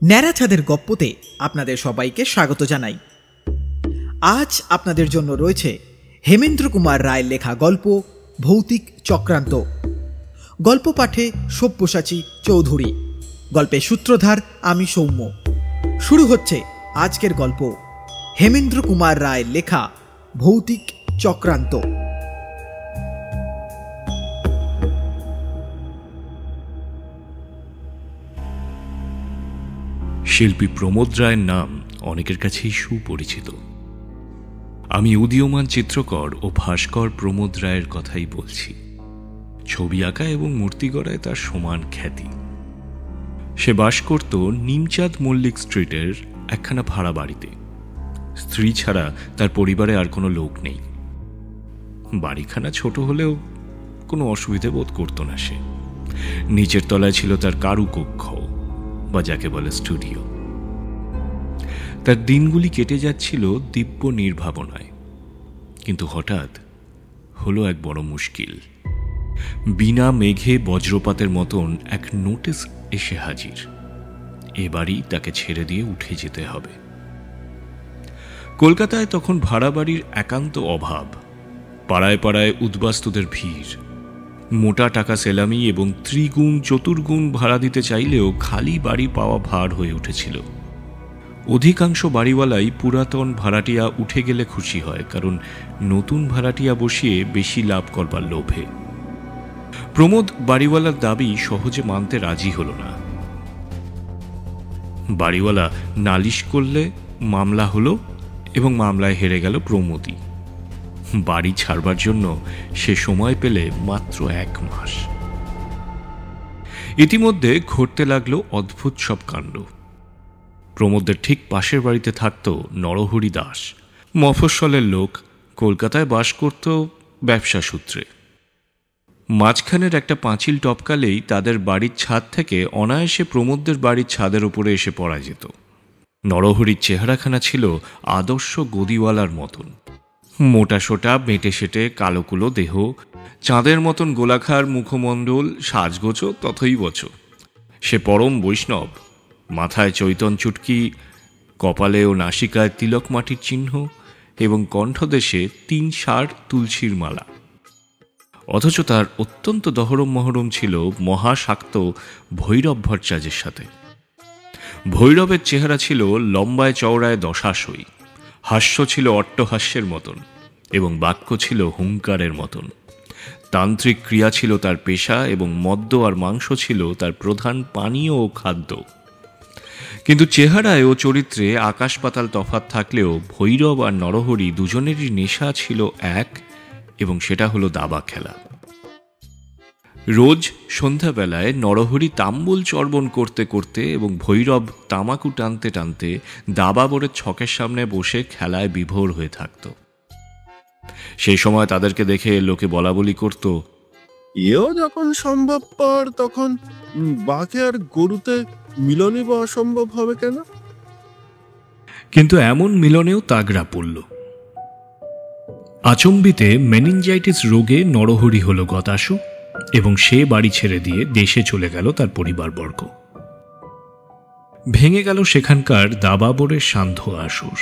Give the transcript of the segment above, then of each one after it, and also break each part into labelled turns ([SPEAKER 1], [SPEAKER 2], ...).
[SPEAKER 1] ন্যাড়াছাদের গপ্পতে আপনাদের সবাইকে স্বাগত জানাই। আজ আপনাদের জন্য রয়েছে হেমেন্দ্র কুমার রায়ের লেখা গল্প ভৌতিক চক্রান্ত। গল্প পাঠে সব্যসাচী চৌধুরী, গল্পের সূত্রধার আমি সৌম্য। শুরু হচ্ছে আজকের গল্প হেমেন্দ্র কুমার রায়ের লেখা ভৌতিক চক্রান্ত।
[SPEAKER 2] শিল্পী প্রমোদ রায়ের নাম অনেকের কাছেই সুপরিচিত। আমি উদীয়মান চিত্রকর ও ভাস্কর প্রমোদ রায়ের কথাই বলছি। ছবি আঁকা এবং মূর্তি গড়ায় তার সমান খ্যাতি। সে বাস করত নিমচাঁদ মল্লিক স্ট্রিটের একখানা ভাড়া বাড়িতে। স্ত্রী ছাড়া তার পরিবারে আর কোনো লোক নেই। বাড়িখানা ছোট হলেও কোনো অসুবিধে বোধ করত না সে। নিচের তলায় ছিল তার কারুকক্ষ বা যাকে বলে স্টুডিও। তার দিনগুলি কেটে যাচ্ছিল দিব্য নির্ভাবনায়। কিন্তু হঠাৎ হলো এক বড় মুশকিল। বিনা মেঘে বজ্রপাতের মতন এক নোটিশ এসে হাজির। এবারই তাকে ছেড়ে দিয়ে উঠে যেতে হবে। কলকাতায় তখন ভাড়া বাড়ির একান্ত অভাব। পাড়ায় পাড়ায় উদ্বাস্তুদের ভিড়। মোটা টাকা সেলামি এবং ত্রিগুণ চতুর্গুণ ভাড়া দিতে চাইলেও খালি বাড়ি পাওয়া ভার হয়ে উঠেছিল। অধিকাংশ বাড়িওয়ালাই পুরাতন ভাড়াটিয়া উঠে গেলে খুশি হয়, কারণ নতুন ভাড়াটিয়া বসিয়ে বেশি লাভ করবার লোভে। প্রমোদ বাড়িওয়ালার দাবি সহজে মানতে রাজি হল না। বাড়িওয়ালা নালিশ করলে মামলা হলো এবং মামলায় হেরে গেল প্রমোদই। বাড়ি ছাড়বার জন্য সে সময় পেলে মাত্র 1 মাস। ইতিমধ্যে ঘটতে লাগলো অদ্ভুত সব কাণ্ড। প্রমোদের ঠিক পাশের বাড়িতে থাকত নরহরি দাস। মফস্বলের লোক, কলকাতায় বাস করত ব্যবসা সূত্রে। মাঝখানের একটা পাঁচিল টপকালেই তাদের বাড়ির ছাদ থেকে অনায়াসে প্রমোদদের বাড়ির ছাদের উপরে এসে পড়া যেত। নরহরির চেহারাখানা ছিল আদর্শ গদিওয়ালার মতন। মোটা সোটা বেঁটে সেটে কালোকুলো দেহ, চাঁদের মতন গোলাকার মুখমণ্ডল, সাজগোছো তথৈবচ। সে পরম বৈষ্ণব। মাথায় চৈতন চুটকি, কপালে ও নাসিকায় তিলক মাটির চিহ্ন এবং কণ্ঠদেশে 3 সার তুলসীর মালা। অথচ তার অত্যন্ত দহরম মহরম ছিল মহাশাক্ত ভৈরব ভট্টাচার্যের সাথে। ভৈরবের চেহারা ছিল লম্বায় চওড়ায় দশাশই। হাস্য ছিল অট্টহাস্যের মতন এবং বাক্য ছিল হুঙ্কারের মতন। তান্ত্রিক ক্রিয়া ছিল তার পেশা এবং মদ্য আর মাংস ছিল তার প্রধান পানীয় ও খাদ্য। কিন্তু চেহারায় ও চরিত্রে আকাশ পাতাল তফাৎ থাকলেও ভৈরব আর নরহরি দুজনেরই নেশা ছিল এক, এবং সেটা হলো দাবা খেলা। রোজ সন্ধ্যাবেলায় নরহরি তাম্বুল চর্বণ করতে করতে এবং ভৈরব তামাকু টানতে টানতে দাবাবরের ছকের সামনে বসে খেলায় বিভোর হয়ে থাকত। সেই সময় তাদেরকে দেখে লোকে বলা বলি করত,
[SPEAKER 3] এও যখন সম্ভবপর তখন বাঘে আর গরুতে মিলনই বা অসম্ভব হবে কেন?
[SPEAKER 2] কিন্তু এমন মিলনেও তাগড়া পড়ল। আচম্বিতে মেনিনজাইটিস রোগে নরহরি হল গতাশু এবং সে বাড়ি ছেড়ে দিয়ে দেশে চলে গেল তার পরিবারবর্গ। ভেঙে গেল সেখানকার দাবাবরের সান্ধ্য আসর।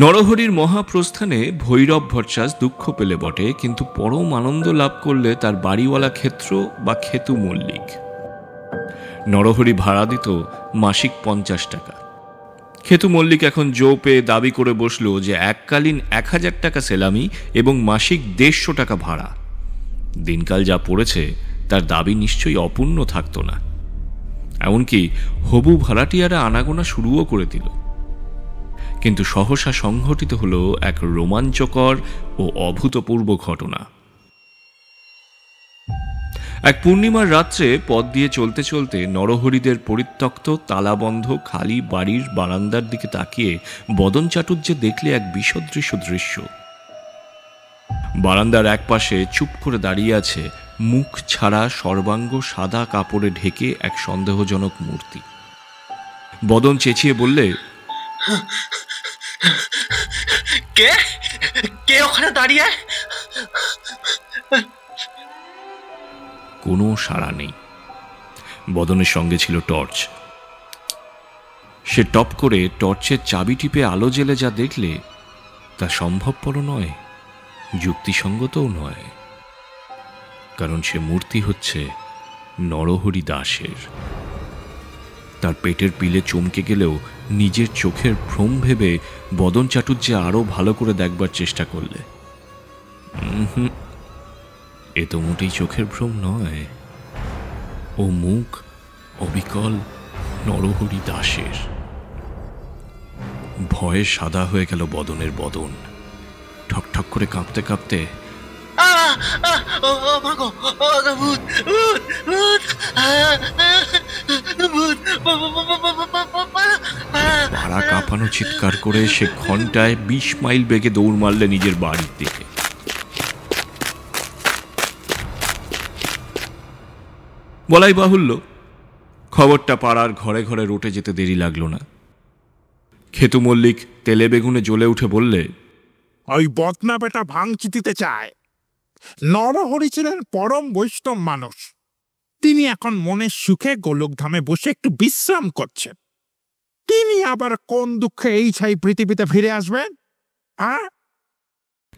[SPEAKER 2] নরহরির মহাপ্রস্থানে ভৈরব ভট্টাচার্য দুঃখ পেলে বটে, কিন্তু পরম আনন্দ লাভ করলে তার বাড়িওয়ালা ক্ষেত্র বা খেতু মল্লিক। নরহরি ভাড়া দিত মাসিক 50 টাকা। খেতু মল্লিক এখন জো পেয়ে দাবি করে বসল যে এককালীন 1000 টাকা সেলামি এবং মাসিক 150 টাকা ভাড়া। দিনকাল যা পড়েছে তার দাবি নিশ্চয়ই অপূর্ণ থাকত না। এমনকি হবু ভাড়াটিয়ারা আনাগোনা শুরুও করে দিল। কিন্তু সহসা সংঘটিত হল এক রোমাঞ্চকর ও অভূতপূর্ব ঘটনা। এক পূর্ণিমার রাত্রে পথ দিয়ে চলতে চলতে নরহরিদের পরিত্যক্ত তালাবন্ধ খালি বাড়ির বারান্দার দিকে তাকিয়ে বদন চাটুর্যে দেখলে এক বিসদৃশ্য দৃশ্য। বারান্দার এক পাশে চুপ করে দাঁড়িয়ে আছে মুখ ছাড়া সর্বাঙ্গ সাদা কাপড়ে ঢেকে এক সন্দেহজনক মূর্তি। বদন চেঁচিয়ে বললে,
[SPEAKER 4] কে কে ওখানে দাঁড়িয়ে?
[SPEAKER 2] কোনো সাড়া নেই। বদনের সঙ্গে ছিল টর্চ। সে টপ করে টর্চের চাবি টিপে আলো জেলে যা দেখলে তা সম্ভবপর নয়, যুক্তিসঙ্গতও নয়, কারণ সে মূর্তি হচ্ছে নরহরি দাসের। তার পেটের পিলে চমকে গেলেও নিজের চোখের ভ্রম ভেবে বদন চাটুর্যে আরো ভালো করে দেখবার চেষ্টা করলে। এ তো মোটেই চোখের ভ্রম নয়, ও মুখ অবিকল নরহরি দাসের। ভয়ে সাদা হয়ে গেল বদনের বদন। ঠকঠক করে কাঁপতে কাঁপতে পাড়া কাঁপানো চিৎকার করে সে ঘন্টায় 20 মাইল বেগে দৌড় মারলে নিজের বাড়ির দিকে। বলাই বাহুল্য, খবরটা পাড়ার ঘরে ঘরে রটে যেতে দেরি লাগলো না। খেতু মল্লিক তেলে বেগুনে জ্বলে উঠে বললে,
[SPEAKER 5] ওই বদনা বেটা ভাঙচি দিতে চায়। নরহরি ছিলেন পরম বৈষ্ণব মানুষ। তিনি এখন মনের সুখে গোলকধামে বসে একটু বিশ্রাম করছেন। তিনি আবার কোন দুঃখে এই ছাই পৃথিবীতে ফিরে আসবেন?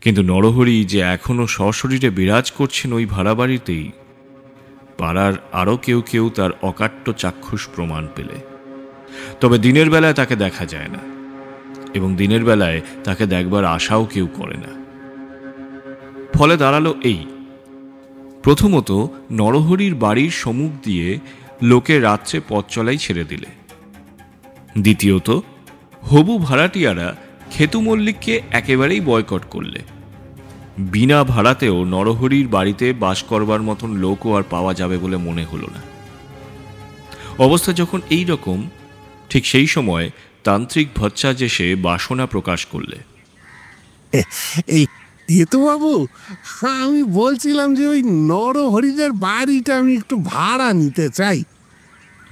[SPEAKER 2] কিন্তু নরহরি যে এখনো সশরীরে বিরাজ করছেন ওই ভাড়া বাড়িতেই, পাড়ার আরো কেউ কেউ তার অকাট্য চাক্ষুষ প্রমাণ পেলে। তবে দিনের বেলায় তাকে দেখা যায় না, এবং দিনের বেলায় তাকে দেখবার আশাও কেউ করে না। ফলে দাঁড়ালো এই, প্রথমত নরহরির বাড়ির সম্মুখ দিয়ে লোকে রাত্রে পথ চলাই ছেড়ে দিলে। দ্বিতীয়ত হবু ভাড়াটিয়ারা খেতু মল্লিককে একেবারেই বয়কট করলে। বিনা ভাড়াতেও নরহরির বাড়িতে বাস করবার মতন লোকও আর পাওয়া যাবে বলে মনে হলো না। অবস্থা যখন এই রকম, ঠিক সেই সময় তান্ত্রিক ভচ্চাজ এসে বাসনা প্রকাশ করলে।
[SPEAKER 3] এই বাবু, আমি বলছিলাম যে ওই নরহরিদের বাড়িটা আমি একটু ভাড়া নিতে চাই।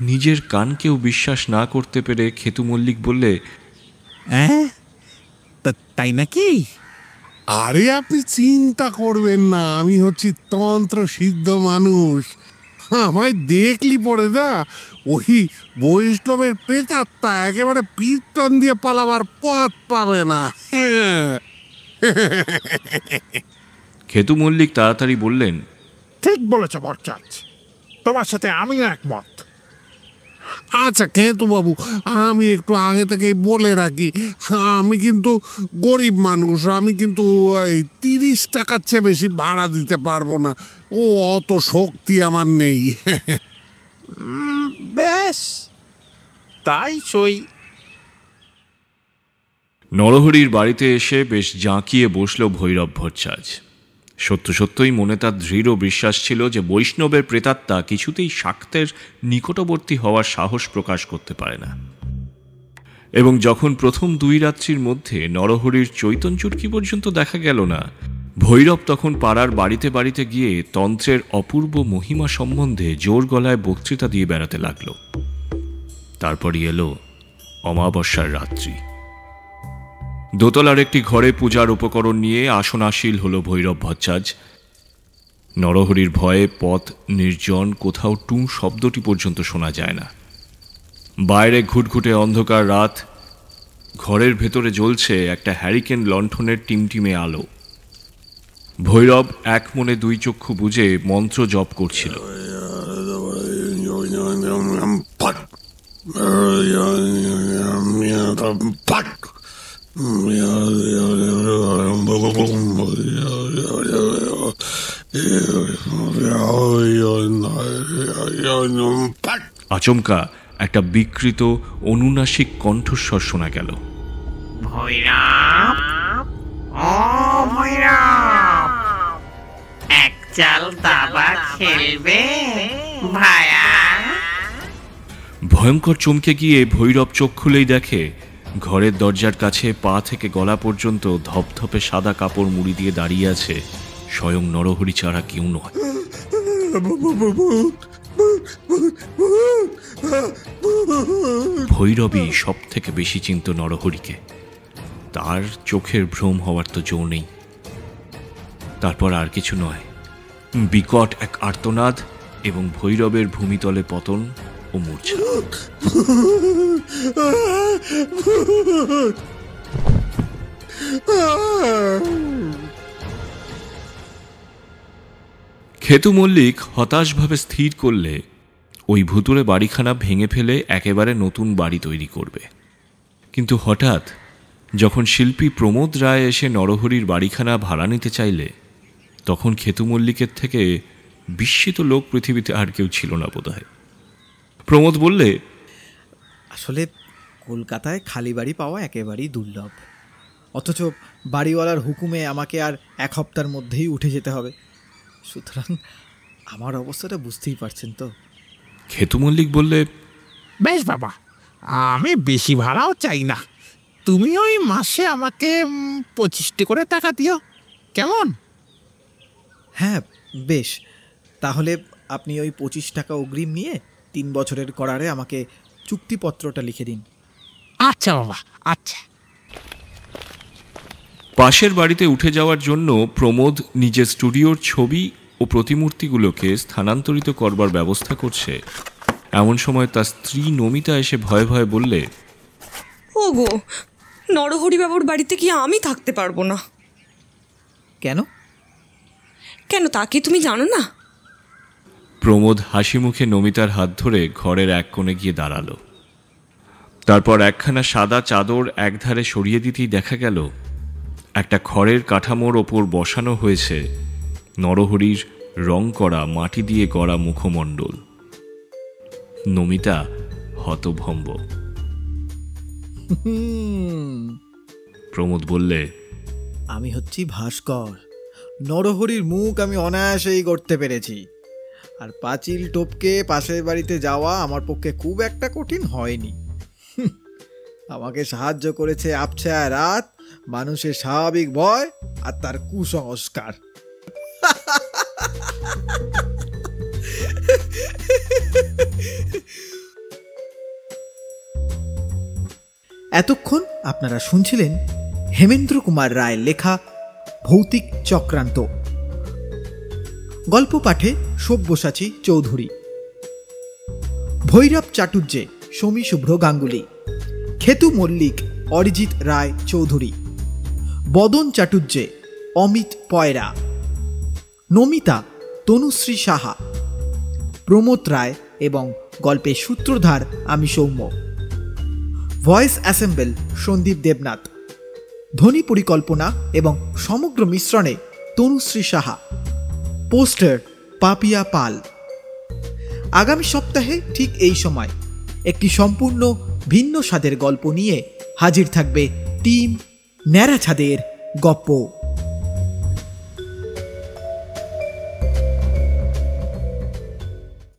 [SPEAKER 2] নিজের কানকেও বিশ্বাস না করতে পেরে খেতু মল্লিক বললে,
[SPEAKER 5] তাই নাকি?
[SPEAKER 3] আরে আপনি চিন্তা করবেন না, আমি হচ্ছি তন্ত্র সিদ্ধ মানুষ। আমায় দেখলি পড়ে না, ওই বৈষ্ণবের প্রেতাত্মা একেবারে কীর্তন দিয়ে পালাবার পথ পাবে না।
[SPEAKER 2] খেতু মল্লিক তাড়াতাড়ি বললেন,
[SPEAKER 5] ঠিক বলেছ ভট্টাচ, তোমার সাথে আমি একমত।
[SPEAKER 3] আচ্ছা খেতু বাবু, আমি একটু আগে থেকেই বলে রাখি, আমি কিন্তু গরিব মানুষ, আমি কিন্তু 30 টাকার চেয়ে বেশি ভাড়া দিতে পারবো না। ও অত শক্তি আমার নেই।
[SPEAKER 5] বেশ, তাই সই।
[SPEAKER 2] নরহরির বাড়িতে এসে বেশ জাঁকিয়ে বসল ভৈরব ভট্টাচ। সত্য সত্যই মনে তার দৃঢ় বিশ্বাস ছিল যে বৈষ্ণবের প্রেতাত্মা কিছুতেই শাক্তের নিকটবর্তী হওয়ার সাহস প্রকাশ করতে পারে না। এবং যখন প্রথম 2 রাত্রির মধ্যে নরহরির চৈতন চুটকি পর্যন্ত দেখা গেল না, ভৈরব তখন পাড়ার বাড়িতে বাড়িতে গিয়ে তন্ত্রের অপূর্ব মহিমা সম্বন্ধে জোর গলায় বক্তৃতা দিয়ে বেড়াতে লাগল। তারপরই এলো অমাবস্যার রাত্রি। দোতলার একটি ঘরে পূজার উপকরণ নিয়ে আসনাশীল হল ভৈরব ভট্টাচ। নরহরির ভয়ে পথ নির্জন, কোথাও টুঁ শব্দটি পর্যন্ত শোনা যায় না। বাইরে ঘুটঘুটে অন্ধকার রাত, ঘরের ভেতরে জ্বলছে একটা হ্যারিকেন লণ্ঠনের টিমটিমে আলো। ভৈরব এক মনে 2 চক্ষু বুজে মন্ত্র জপ করছিল। আচমকা একটা বিকৃত অনুনাসিক কণ্ঠস্বর শোনা গেল।
[SPEAKER 6] ভৈরব, ও ভৈরব, এক চাল দাবা খেলবে ভায়া?
[SPEAKER 2] ভয়ঙ্কর চমকে গিয়ে ভৈরব চোখ খুলেই দেখে ঘরের দরজার কাছে পা থেকে গলা পর্যন্ত ধপধপে সাদা কাপড় মুড়ি দিয়ে দাঁড়িয়ে আছে স্বয়ং নরহরি ছাড়া কেউ নয়। ভৈরবই সব থেকে বেশি চিন্ত নরহরিকে। তার চোখের ভ্রম হওয়ার তো জো নেই। তারপর আর কিছু নয়, বিকট এক আর্তনাদ এবং ভৈরবের ভূমিতলে পতন ও মূর্ছা। খেতু মল্লিক হতাশভাবে স্থির করলে ওই ভুতুড়ে বাড়িখানা ভেঙে ফেলে একেবারে নতুন বাড়ি তৈরি করবে। কিন্তু হঠাৎ যখন শিল্পী প্রমোদ রায় এসে নরহরির বাড়িখানা ভাড়া নিতে চাইলে, তখন খেতু মল্লিকের থেকে বিস্মিত লোক পৃথিবীতে আর কেউ ছিল না বোধহয়। প্রমোদ বললে,
[SPEAKER 1] আসলে কলকাতায় খালি বাড়ি পাওয়া একেবারেই দুর্লভ, অথচ বাড়িওয়ালার হুকুমে আমাকে আর 1 সপ্তাহের মধ্যেই উঠে যেতে হবে। সুতরাং আমার অবস্থাটা বুঝতেই পারছেন তো।
[SPEAKER 2] খেতু মল্লিক বললে,
[SPEAKER 5] বেশ বাবা, আমি বেশি ভাড়াও চাই না। তুমি ওই মাসে আমাকে 25টি করে টাকা দিও, কেমন?
[SPEAKER 1] হ্যাঁ বেশ, তাহলে আপনি ওই 25 টাকা অগ্রিম নিয়ে 3 বছরের করারে আমাকে চুক্তিপত্রটা লিখে দিন।
[SPEAKER 5] আচ্ছা বাবা, আচ্ছা।
[SPEAKER 2] পাশের বাড়িতে উঠে যাওয়ার জন্য প্রমোদ নিজের স্টুডিওর ছবি ও প্রতিমূর্তিগুলোকে স্থানান্তরিত করবার ব্যবস্থা করছে, এমন সময় তার স্ত্রী নমিতা এসে ভয়ে ভয়ে বললে,
[SPEAKER 7] ওগো, নরহরি বাবুর বাড়িতে কি আমি থাকতে পারবো না?
[SPEAKER 1] কেন?
[SPEAKER 7] কেন তা কি তুমি জানো না?
[SPEAKER 2] প্রমোদ হাসি মুখে নমিতার হাত ধরে ঘরের এক কোণে গিয়ে দাঁড়ালো। তারপর একখানা সাদা চাদর একধারে সরিয়ে দিতেই দেখা গেল একটা খড়ের কাঠামোর ওপর বসানো হয়েছে নরহরির রং করা মাটি দিয়ে গড়া মুখমণ্ডল। নমিতা হতভম্ব। প্রমোদ বললে,
[SPEAKER 1] আমি হচ্ছি ভাস্কর, নরহরির মুখ আমি অনায়াসেই গড়তে পেরেছি, আর পাঁচিল টপকে পাশের বাড়িতে যাওয়া আমার পক্ষে খুব একটা কঠিন হয়নি। আমাকে সাহায্য করেছে আবছা রাত, মানুষের স্বাভাবিক ভয় আর তার কুসংস্কার। এতক্ষণ আপনারা শুনছিলেন হেমেন্দ্র কুমার রায়ের লেখা ভৌতিক চক্রান্ত। গল্প পাঠে সব্যসাচী চৌধুরী, ভৈরব চাটুর্যে সমী শুভ্র গাঙ্গুলি, খেতু মল্লিক অরিজিৎ রায় চৌধুরী, বদন চাটুর্যে অমিত পয়রা, নমিতা তনুশ্রী সাহা, প্রমোদ রায় এবং গল্পের সূত্রধার আমি সৌম্য। ভয়েস অ্যাসেম্বল সন্দীপ দেবনাথ, ধ্বনি পরিকল্পনা এবং সমগ্র মিশ্রণে তনুশ্রী সাহা, পোস্টার পাপিয়া পাল। আগামী সপ্তাহে ঠিক এই সময় একটি সম্পূর্ণ ভিন্ন স্বাদের গল্প নিয়ে হাজির থাকবে টিম ন্যাড়া ছাদের গপ্প।